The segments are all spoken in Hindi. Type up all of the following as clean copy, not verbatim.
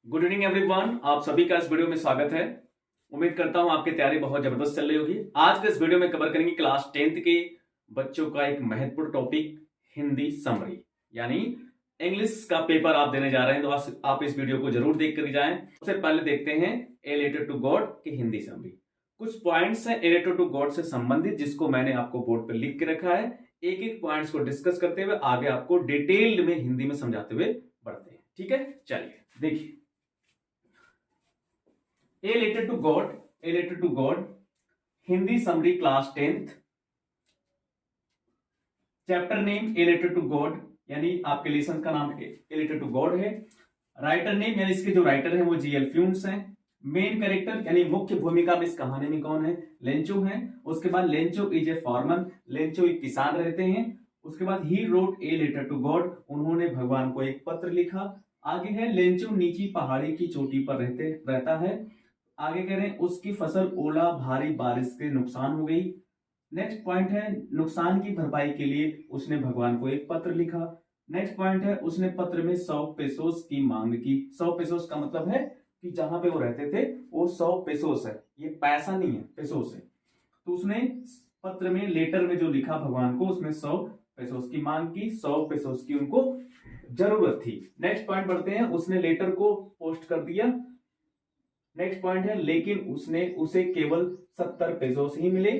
गुड इवनिंग एवरीवन, आप सभी का इस वीडियो में स्वागत है। उम्मीद करता हूं आपकी तैयारी बहुत जबरदस्त चल रही होगी। आज के इस वीडियो में कवर करेंगे क्लास 10th के बच्चों का एक महत्वपूर्ण टॉपिक, हिंदी समरी, यानी इंग्लिश का पेपर आप देने जा रहे हैं तो आप इस वीडियो को जरूर देख कर जाएं। सबसे पहले देखते हैं ए लेटर टू गॉड की हिंदी समरी। कुछ पॉइंट्स हैं ए लेटर टू गॉड से संबंधित जिसको मैंने आपको बोर्ड पर लिख के रखा है। एक एक पॉइंट्स को डिस्कस करते हुए आगे आपको डिटेल्ड में हिंदी में समझाते हुए बढ़ते हैं। ठीक है, चलिए देखिए। A letter to God, a letter to God, Hindi summary class 10th। Chapter name a letter to God, यानी आपके लेसन का नाम ए लेटर टू गॉड है। राइटर नेम यानी इसके जो राइटर हैं वो जीएल फ्यून्स हैं। मेन कैरेक्टर यानी मुख्य भूमिका में इस कहानी में कौन है? लेंचो है। उसके बाद Lencho is a farmer, Lencho एक किसान रहते हैं। उसके बाद he wrote a letter to God, उन्होंने भगवान को एक पत्र लिखा। आगे है लेंचो नीची पहाड़ी की चोटी पर रहता है। आगे कह रहे हैं उसकी फसल ओला भारी बारिश से नुकसान हो गई। नेक्स्ट पॉइंट है नुकसान की भरपाई के लिए उसने भगवान को एक पत्र लिखा। नेक्स्ट पॉइंट है उसने पत्र में 100 पेसोस की मांग की। 100 पेसोस का मतलब है कि जहां पे वो रहते थे वो 100 पेसोस है, ये पैसा नहीं है, पेसोस है। तो उसने पत्र में लेटर में जो लिखा भगवान को उसमें 100 पेसोस की मांग की, 100 पेसोस की उनको जरूरत थी। नेक्स्ट पॉइंट बढ़ते हैं, उसने लेटर को पोस्ट कर दिया। नेक्स्ट पॉइंट है लेकिन उसे केवल 70 पेसोस ही मिले।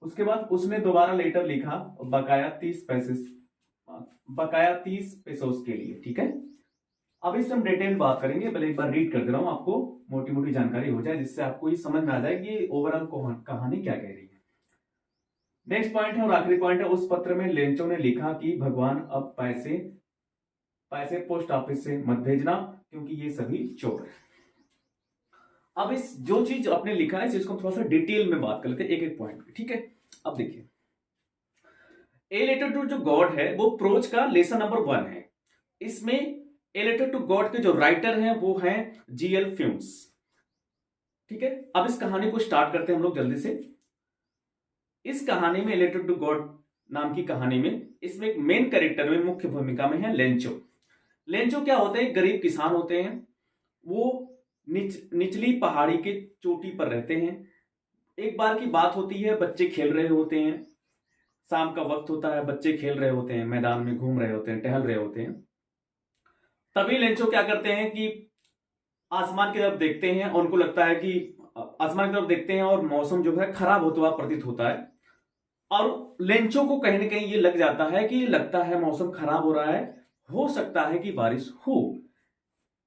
उसके बाद उसने दोबारा लेटर लिखा बकाया 30 पेसोस के लिए। ठीक है, अब इस हम डिटेल बात करेंगे। पहले एक बार रीड कर दे रहा हूं आपको, मोटी मोटी जानकारी हो जाए जिससे आपको ये समझ में आ जाए कि ओवरऑल कहानी क्या कह रही है। नेक्स्ट पॉइंट है और आखिरी पॉइंट है, उस पत्र में लेंचो ने लिखा कि भगवान अब पैसे पोस्ट ऑफिस से मत भेजना क्योंकि ये सभी चोर है। अब इस जो चीज आपने लिखा है इसको थोड़ा सा डिटेल में बात कर लेते हैं एक एक पॉइंट पे। ठीक है, अब देखिए ए लेटर टू जो गॉड है वो प्रोज का लेसन नंबर 1 है। इसमें ए लेटर टू गॉड के जो राइटर हैं वो हैं जीएल फ्यून्स। ठीक है, अब इस कहानी को स्टार्ट करते हैं हम लोग जल्दी से। इस कहानी में ए लेटर टू गॉड नाम की कहानी में इसमें एक मेन कैरेक्टर में मुख्य भूमिका में है लेंचो। लेंचो क्या होते हैं? गरीब किसान होते हैं। वो निचली पहाड़ी के चोटी पर रहते हैं। एक बार की बात होती है, बच्चे खेल रहे होते हैं, शाम का वक्त होता है, बच्चे खेल रहे होते हैं, मैदान में घूम रहे होते हैं, टहल रहे होते हैं। तभी लेंचो क्या करते हैं कि आसमान की तरफ देखते हैं और उनको लगता है कि आसमान की तरफ देखते हैं और मौसम जो है खराब होता हुआ प्रतीत होता है। और लेंचो को कहीं ना कहीं ये लग जाता है कि लगता है मौसम खराब हो रहा है, हो सकता है कि बारिश हो।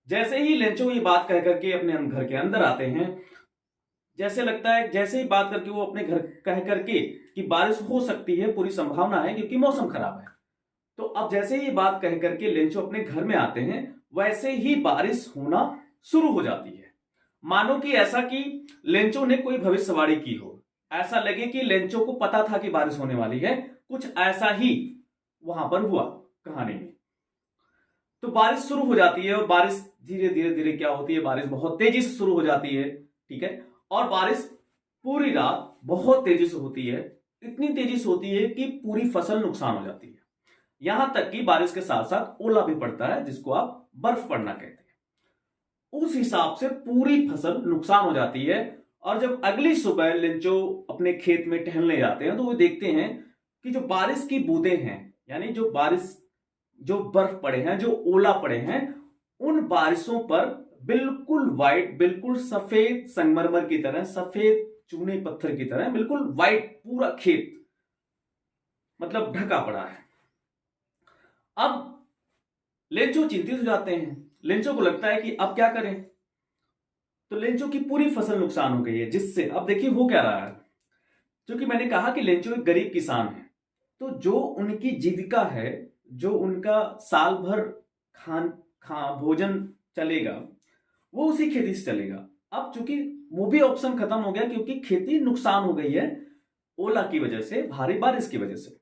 जैसे ही लेंचो ये बात कह करके अपने घर के अंदर आते हैं, जैसे लगता है जैसे ही बात करके वो अपने घर कह करके कि बारिश हो सकती है, पूरी संभावना है क्योंकि मौसम खराब है। तो अब जैसे ही बात कह करके लेंचो अपने घर में आते हैं वैसे ही बारिश होना शुरू हो जाती है। मानो कि ऐसा कि लेंचो ने कोई भविष्यवाणी की हो, ऐसा लगे कि लेंचो को पता था कि बारिश होने वाली है। कुछ ऐसा ही वहां पर हुआ कहानी में। तो बारिश शुरू हो जाती है और बारिश धीरे धीरे धीरे क्या होती है, बारिश बहुत तेजी से शुरू हो जाती है। ठीक है, और बारिश पूरी रात बहुत तेजी से होती है, इतनी तेजी से होती है कि पूरी फसल नुकसान हो जाती है। यहां तक कि बारिश के साथ साथ ओला भी पड़ता है जिसको आप बर्फ पड़ना कहते हैं। उस हिसाब से पूरी फसल नुकसान हो जाती है। और जब अगली सुबह लेंचो अपने खेत में टहलने जाते हैं तो वो देखते हैं कि जो बारिश की बूंदें हैं, यानी जो बर्फ पड़े हैं, जो ओला पड़े हैं, उन बारिशों पर बिल्कुल वाइट, बिल्कुल सफेद संगमरमर की तरह, सफेद चूने पत्थर की तरह बिल्कुल वाइट पूरा खेत मतलब ढका पड़ा है। अब लेंचो चिंतित हो जाते हैं। लेंचो को लगता है कि अब क्या करें। तो लेंचो की पूरी फसल नुकसान हो गई है, जिससे अब देखिए हो क्या रहा है। क्योंकि मैंने कहा कि लेंचो एक गरीब किसान है, तो जो उनकी जीविका है, जो उनका साल भर भोजन चलेगा वो उसी खेती से चलेगा। अब चूंकि वो भी ऑप्शन खत्म हो गया क्योंकि खेती नुकसान हो गई है ओला की वजह से, भारी बारिश की वजह से।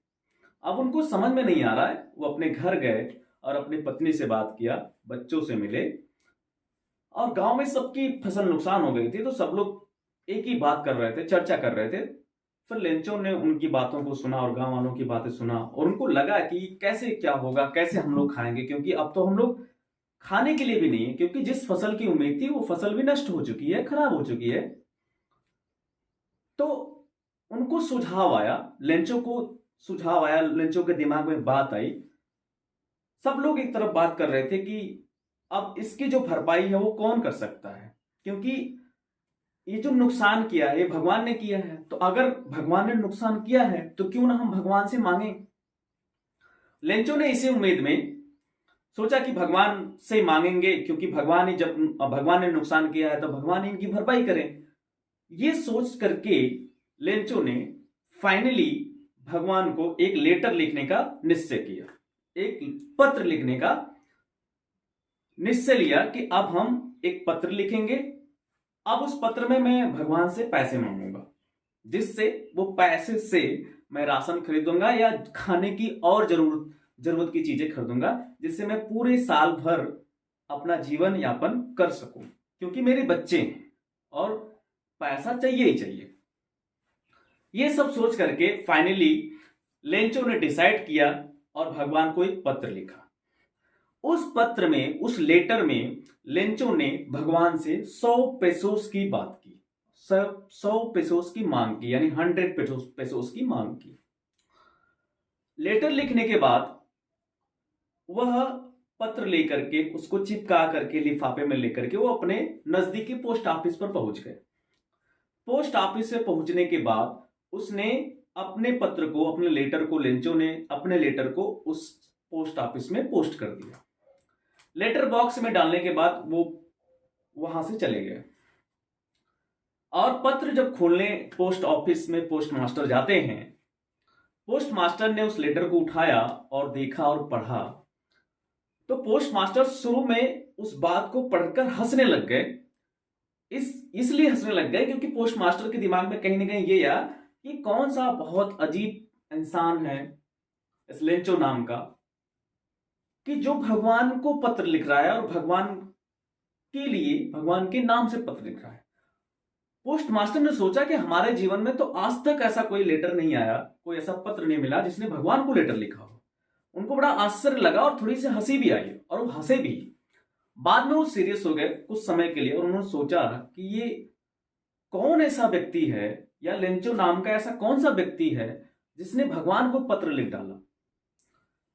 अब उनको समझ में नहीं आ रहा है। वो अपने घर गए और अपनी पत्नी से बात किया, बच्चों से मिले, और गांव में सबकी फसल नुकसान हो गई थी तो सब लोग एक ही बात कर रहे थे, चर्चा कर रहे थे। फिर लेंचो ने उनकी बातों को सुना और गांव वालों की बातें सुना और उनको लगा कि कैसे क्या होगा, कैसे हम लोग खाएंगे, क्योंकि अब तो हम लोग खाने के लिए भी नहीं है, क्योंकि जिस फसल की उम्मीद थी वो फसल भी नष्ट हो चुकी है, खराब हो चुकी है। तो उनको सुझाव आया, लेंचो को सुझाव आया, लेंचो के दिमाग में बात आई। सब लोग एक तरफ बात कर रहे थे कि अब इसकी जो भरपाई है वो कौन कर सकता है, क्योंकि ये जो नुकसान किया है ये भगवान ने किया है। तो अगर भगवान ने नुकसान किया है तो क्यों ना हम भगवान से मांगे। लेंचो ने इसी उम्मीद में सोचा कि भगवान से मांगेंगे, क्योंकि भगवान ने नुकसान किया है तो भगवान इनकी भरपाई करें। ये सोच करके लेंचो ने फाइनली भगवान को एक लेटर लिखने का निश्चय किया, एक पत्र लिखने का निश्चय लिया कि अब हम एक पत्र लिखेंगे। अब उस पत्र में मैं भगवान से पैसे मांगूंगा, जिससे वो पैसे से मैं राशन खरीदूंगा या खाने की और जरूरत की चीजें खरीदूंगा, जिससे मैं पूरे साल भर अपना जीवन यापन कर सकूं, क्योंकि मेरे बच्चे हैं और पैसा चाहिए ही चाहिए। ये सब सोच करके फाइनली लेंचो ने डिसाइड किया और भगवान को एक पत्र लिखा। उस पत्र में, उस लेटर में लेंचो ने भगवान से 100 पेसोस की बात की, 100 पेसोस की मांग की, यानी 100 पेसोस की मांग की। लेटर लिखने के बाद वह पत्र लेकर के उसको चिपका करके लिफाफे में लेकर के वो अपने नजदीकी पोस्ट ऑफिस पर पहुंच गए। पोस्ट ऑफिस से पहुंचने के बाद उसने अपने पत्र को, अपने लेटर को, लेंचो ने अपने लेटर को उस पोस्ट ऑफिस में पोस्ट कर दिया। लेटर बॉक्स में डालने के बाद वो वहां से चले गए और पत्र जब खोलने पोस्ट ऑफिस में पोस्ट मास्टर जाते हैं, पोस्ट मास्टर ने उस लेटर को उठाया और देखा और पढ़ा। तो पोस्ट मास्टर शुरू में उस बात को पढ़कर हंसने लग गए। इसलिए हंसने लग गए क्योंकि पोस्ट मास्टर के दिमाग में कहीं ना कहीं ये आया कि कौन सा बहुत अजीब इंसान है इस लेंचो नाम का, कि जो भगवान को पत्र लिख रहा है और भगवान के लिए, भगवान के नाम से पत्र लिख रहा है। पोस्ट मास्टर ने सोचा कि हमारे जीवन में तो आज तक ऐसा कोई लेटर नहीं आया, कोई ऐसा पत्र नहीं मिला जिसने भगवान को लेटर लिखा हो। उनको बड़ा आश्चर्य लगा और थोड़ी सी हंसी भी आई और वो हंसे भी। बाद में वो सीरियस हो गए कुछ समय के लिए और उन्होंने सोचा कि ये कौन ऐसा व्यक्ति है, या लेंचो नाम का ऐसा कौन सा व्यक्ति है जिसने भगवान को पत्र लिख डाला।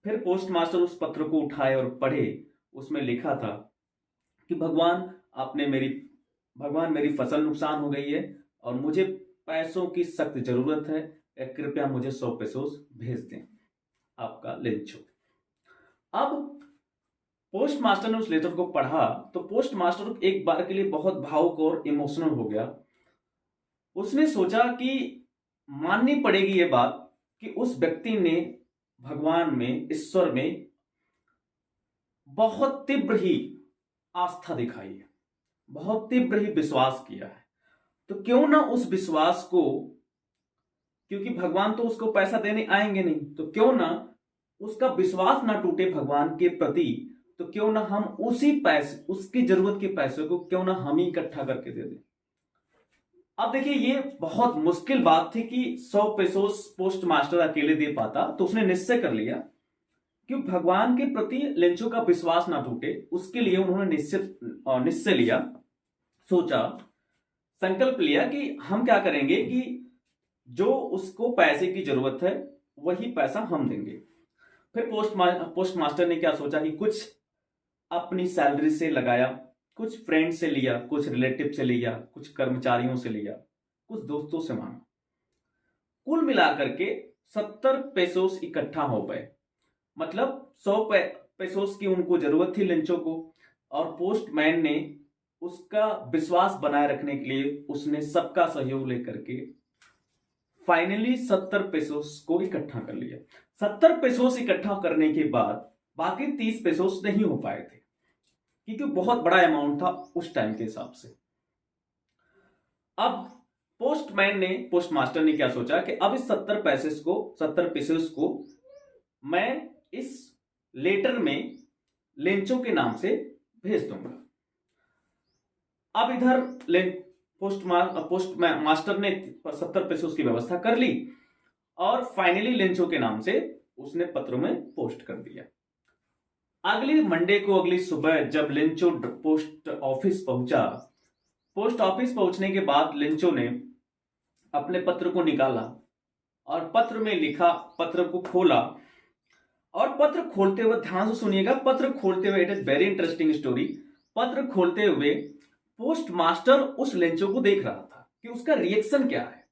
फिर पोस्ट मास्टर उस पत्र को उठाए और पढ़े। उसमें लिखा था कि भगवान मेरी फसल नुकसान हो गई है और मुझे पैसों की सख्त जरूरत है, कृपया मुझे 100 पेसोस भेज दें, आपका लेंचो। अब पोस्ट मास्टर ने उस लेटर को पढ़ा तो पोस्ट मास्टर एक बार के लिए बहुत भावुक और इमोशनल हो गया। उसने सोचा कि माननी पड़ेगी ये बात कि उस व्यक्ति ने भगवान में, ईश्वर में बहुत तीव्र ही आस्था दिखाई है, बहुत तीव्र ही विश्वास किया है। तो क्यों ना उस विश्वास को, क्योंकि भगवान तो उसको पैसा देने आएंगे नहीं, तो क्यों ना उसका विश्वास ना टूटे भगवान के प्रति, तो क्यों ना हम उसी पैसे, उसकी जरूरत के पैसे को क्यों ना हम ही इकट्ठा करके दे दें। अब देखिए ये बहुत मुश्किल बात थी कि 100 पेसोस पोस्ट मास्टर अकेले दे पाता, तो उसने निश्चय कर लिया कि भगवान के प्रति लेंचो का विश्वास ना टूटे, उसके लिए उन्होंने निश्चय लिया, सोचा, संकल्प लिया कि हम क्या करेंगे कि जो उसको पैसे की जरूरत है वही पैसा हम देंगे। फिर पोस्ट मास्टर ने क्या सोचा कि कुछ अपनी सैलरी से लगाया, कुछ फ्रेंड से लिया, कुछ रिलेटिव से लिया, कुछ कर्मचारियों से लिया, कुछ दोस्तों से मांगा। कुल मिलाकर के 70 पेसोस इकट्ठा हो गए। मतलब 100 पेसोस की उनको जरूरत थी लेंचो को, और पोस्टमैन ने उसका विश्वास बनाए रखने के लिए उसने सबका सहयोग लेकर के फाइनली 70 पेसोस को इकट्ठा कर लिया। 70 पेसोस इकट्ठा करने के बाद बाकी 30 पेसोस नहीं हो पाए थे, क्योंकि बहुत बड़ा अमाउंट था उस टाइम के हिसाब से। अब पोस्ट मास्टर ने क्या सोचा कि अब इस 70 पेसोस को मैं इस लेटर में लेंचो के नाम से भेज दूंगा। अब इधर पोस्ट मास्टर ने 70 पेसोस की व्यवस्था कर ली और फाइनली लेंचो के नाम से उसने पत्र में पोस्ट कर दिया। अगली मंडे को अगली सुबह जब लेंचो पोस्ट ऑफिस पहुंचा, पोस्ट ऑफिस पहुंचने के बाद लेंचो ने अपने पत्र को निकाला और पत्र में लिखा, पत्र को खोला और पत्र खोलते हुए ध्यान से सुनिएगा, पत्र खोलते हुए, it is very interesting story. पत्र खोलते हुए पोस्ट मास्टर उस लेंचो को देख रहा था कि उसका रिएक्शन क्या है।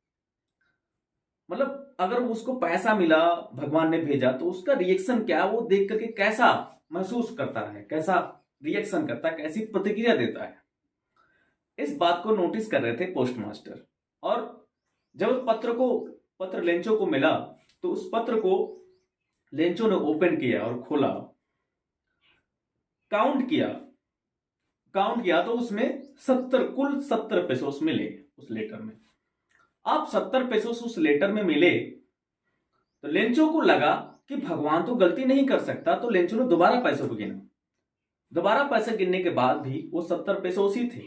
मतलब अगर उसको पैसा मिला, भगवान ने भेजा, तो उसका रिएक्शन क्या, वो देख करके कैसा महसूस करता है, कैसा रिएक्शन करता है, कैसी प्रतिक्रिया देता है, इस बात को नोटिस कर रहे थे पोस्ट मास्टर। और जब पत्र लेंचो को मिला तो उस पत्र को लेंचो ने ओपन किया और खोला, काउंट किया तो उसमें कुल 70 पेसोस मिले उस लेटर में। अब 70 पेसोस उस लेटर में मिले तो लेंचो को लगा कि भगवान तो गलती नहीं कर सकता, तो लेंचो ने दोबारा पैसों को गिना। दोबारा पैसे गिनने के बाद भी वो 70 पेसोस ही थे,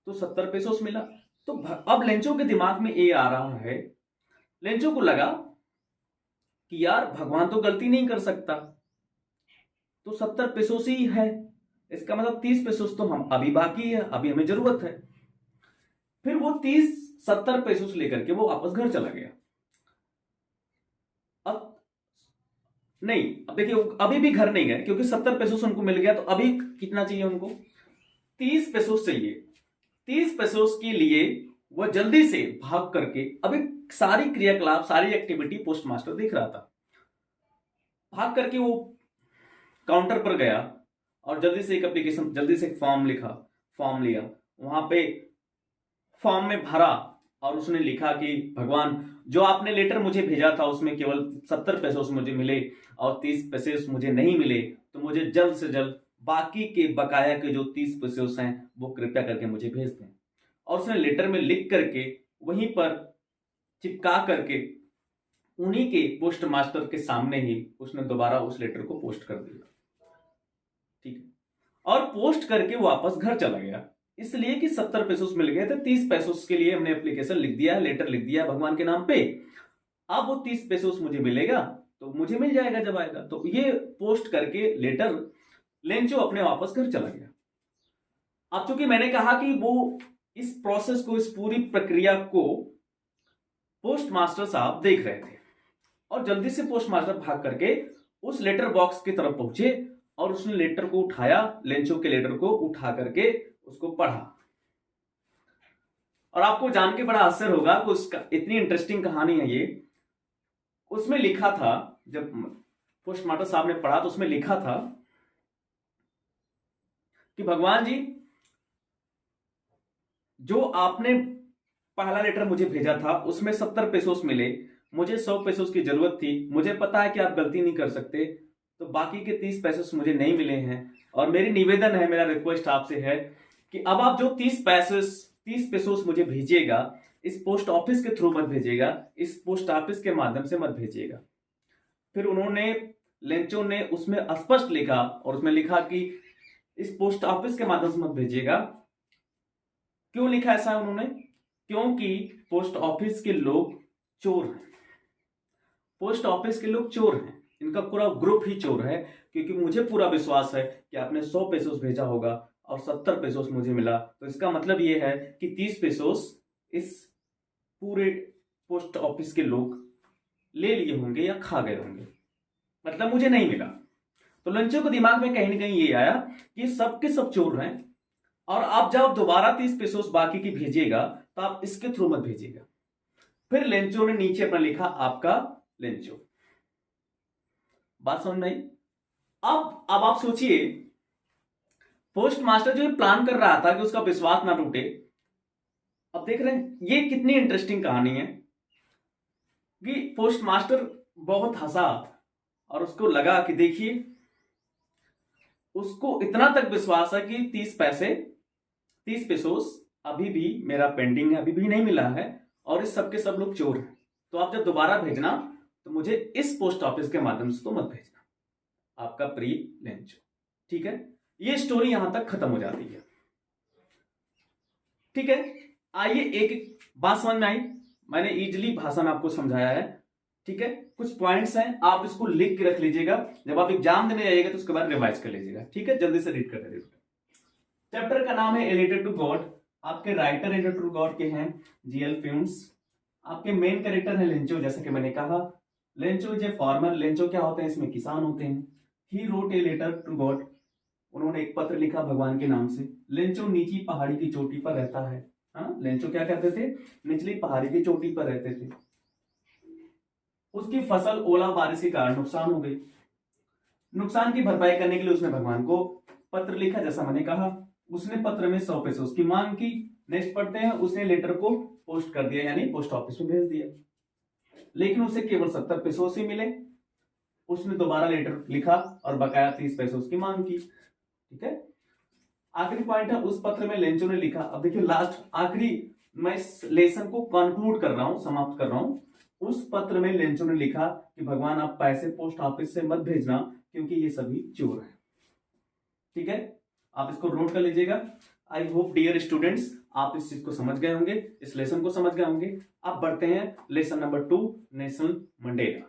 तो 70 पेसोस मिला। तो अब लेंचो के दिमाग में ये आ रहा है, लेंचो को लगा कि यार भगवान तो गलती नहीं कर सकता, तो 70 पेसोस ही है, इसका मतलब 30 पेसोस तो हम अभी बाकी है, अभी हमें जरूरत है। फिर वो 70 पेसोस लेकर के वो वापस घर चला गया। अब नहीं, अब देखिए अभी भी घर नहीं गए, क्योंकि 70 पेसोस उनको मिल गया, तो अभी कितना चाहिए उनको, 30 पेसोस चाहिए। 30 पेसोस के लिए वह जल्दी से भाग करके, अभी सारी क्रियाकलाप, सारी एक्टिविटी पोस्ट मास्टर देख रहा था, भाग करके वो काउंटर पर गया और जल्दी से एक एप्लीकेशन, जल्दी से एक फॉर्म लिया, वहां पे फॉर्म में भरा और उसने लिखा कि भगवान, जो आपने लेटर मुझे भेजा था उसमें केवल 70 पैसे मुझे मिले और 30 पैसे मुझे नहीं मिले, तो मुझे जल्द से जल्द बाकी के बकाया के जो 30 पैसे हैं वो कृपया करके मुझे भेज दें। और उसने लेटर में लिख करके वहीं पर चिपका करके उन्हीं के पोस्ट मास्टर के सामने ही उसने दोबारा उस लेटर को पोस्ट कर दिया। ठीक है, और पोस्ट करके वापस घर चला गया, इसलिए कि 70 पेसोस मिल गए थे। 30 पेसोस के लिए हमने एप्लीकेशन लिख दिया, लेटर लिख दिया भगवान के नाम पे, अब वो 30 पेसोस मुझे मिलेगा तो मुझे मिल जाएगा जब आएगा। तो ये पोस्ट करके लेटर लेंचो अपने वापस घर चला गया। अब चूंकि मैंने कहा कि वो इस प्रोसेस को, इस पूरी प्रक्रिया को पोस्ट मास्टर साहब देख रहे थे और जल्दी से पोस्ट मास्टर भाग करके उस लेटर बॉक्स की तरफ पहुंचे और उसने लेटर को उठाया, लेंचो के लेटर को उठा करके उसको पढ़ा। और आपको जान के बड़ा आश्चर्य होगा कि उसका इतनी इंटरेस्टिंग कहानी है ये। उसमें लिखा था, जब पोस्ट मास्टर साहब ने पढ़ा तो उसमें लिखा था कि भगवान जी, जो आपने पहला लेटर मुझे भेजा था उसमें 70 पेसोस मिले, मुझे 100 पेसोस की जरूरत थी, मुझे पता है कि आप गलती नहीं कर सकते, तो बाकी के 30 पेसोस मुझे नहीं मिले हैं। और मेरी निवेदन है, मेरा रिक्वेस्ट आपसे है कि अब आप जो 30 पेसोस मुझे भेजिएगा, इस पोस्ट ऑफिस के थ्रू मत भेजिएगा, इस पोस्ट ऑफिस के माध्यम से मत भेजिएगा। फिर लेंचो ने उसमें स्पष्ट लिखा और उसमें लिखा कि इस पोस्ट ऑफिस के माध्यम से मत भेजिएगा। क्यों लिखा ऐसा उन्होंने? क्योंकि पोस्ट ऑफिस के लोग चोर हैं, पोस्ट ऑफिस के लोग चोर हैं, इनका पूरा ग्रुप ही चोर है। क्योंकि मुझे पूरा विश्वास है कि आपने 100 पेसोस भेजा होगा और 70 पेसोस मुझे मिला, तो इसका मतलब यह है कि 30 पेसोस इस पूरे पोस्ट ऑफिस के लोग ले लिए होंगे या खा गए होंगे, मतलब मुझे नहीं मिला। तो लेंचो को दिमाग में कहीं ना कहीं ये आया कि सब के सब चोर हैं, और आप जब दोबारा 30 पेसोस बाकी की भेजिएगा तो आप इसके थ्रू मत भेजिएगा। फिर लेंचो ने नीचे अपना लिखा, आपका लेंचो। बात समझ में आई? अब आप सोचिए, पोस्ट मास्टर जो प्लान कर रहा था कि उसका विश्वास ना टूटे, अब देख रहे हैं ये कितनी इंटरेस्टिंग कहानी है कि पोस्ट मास्टर बहुत हंसा और उसको लगा कि देखिए, उसको इतना तक विश्वास है कि 30 पेसोस अभी भी मेरा पेंडिंग है, अभी भी नहीं मिला है, और इस सबके सब लोग चोर हैं, तो आप जब दोबारा भेजना तो मुझे इस पोस्ट ऑफिस के माध्यम से तो मत भेजना, आपका प्रिय लेंचो। ठीक है, ये स्टोरी यहां तक खत्म हो जाती है। ठीक है, आइए एक बात समझ में आई, मैंने इजली भाषा में आपको समझाया है। ठीक है, कुछ पॉइंट्स हैं, आप इसको लिख के रख लीजिएगा, जब आप एग्जाम देने जाइएगा तो उसके बाद रिवाइज कर लीजिएगा। ठीक है, जल्दी से रीड कर लीजिएगा। चैप्टर का नाम है ए लेटर टू गॉड। आपके writer a letter to God के हैं जीएल फ्यून्स। आपके मेन कैरेक्टर है लेंचो, जैसे कि मैंने कहा Lencho is a farmer. Lencho क्या होते हैं, इसमें किसान होते हैं। He wrote a letter to God, उन्होंने एक पत्र लिखा भगवान के नाम से। लेंचो नीची पहाड़ी की चोटी पर रहता है। हाँ, लेंचो क्या कहते थे, निचली पहाड़ी की चोटी पर रहते थे। उसकी फसल ओला बारिश के कारण नुकसान हो गई। नुकसान की भरपाई करने के लिए उसने भगवान को पत्र लिखा, जैसा मैंने कहा। उसने पत्र में 100 पैसे उसकी मांग की। नेक्स्ट पढ़ते हैं, उसने लेटर को पोस्ट कर दिया, यानी पोस्ट ऑफिस में भेज दिया, लेकिन उसे केवल 70 पैसे ही मिले। उसने दोबारा लेटर लिखा और बकाया 30 पैसे उसकी मांग की। ठीक है, आखिरी पॉइंट है, उस पत्र में लेंचो ने लिखा। अब देखिए लास्ट आखिरी, मैं इस लेसन को कंक्लूड कर रहा हूं, समाप्त कर रहा हूं। उस पत्र में लेंचो ने लिखा कि भगवान आप पैसे पोस्ट ऑफिस से मत भेजना, क्योंकि ये सभी चोर हैं। ठीक है, आप इसको नोट कर लीजिएगा। आई होप डियर स्टूडेंट्स आप इस चीज को समझ गए होंगे, इस लेसन को समझ गए होंगे। अब बढ़ते हैं लेसन नंबर 2, नेल्सन मंडेला।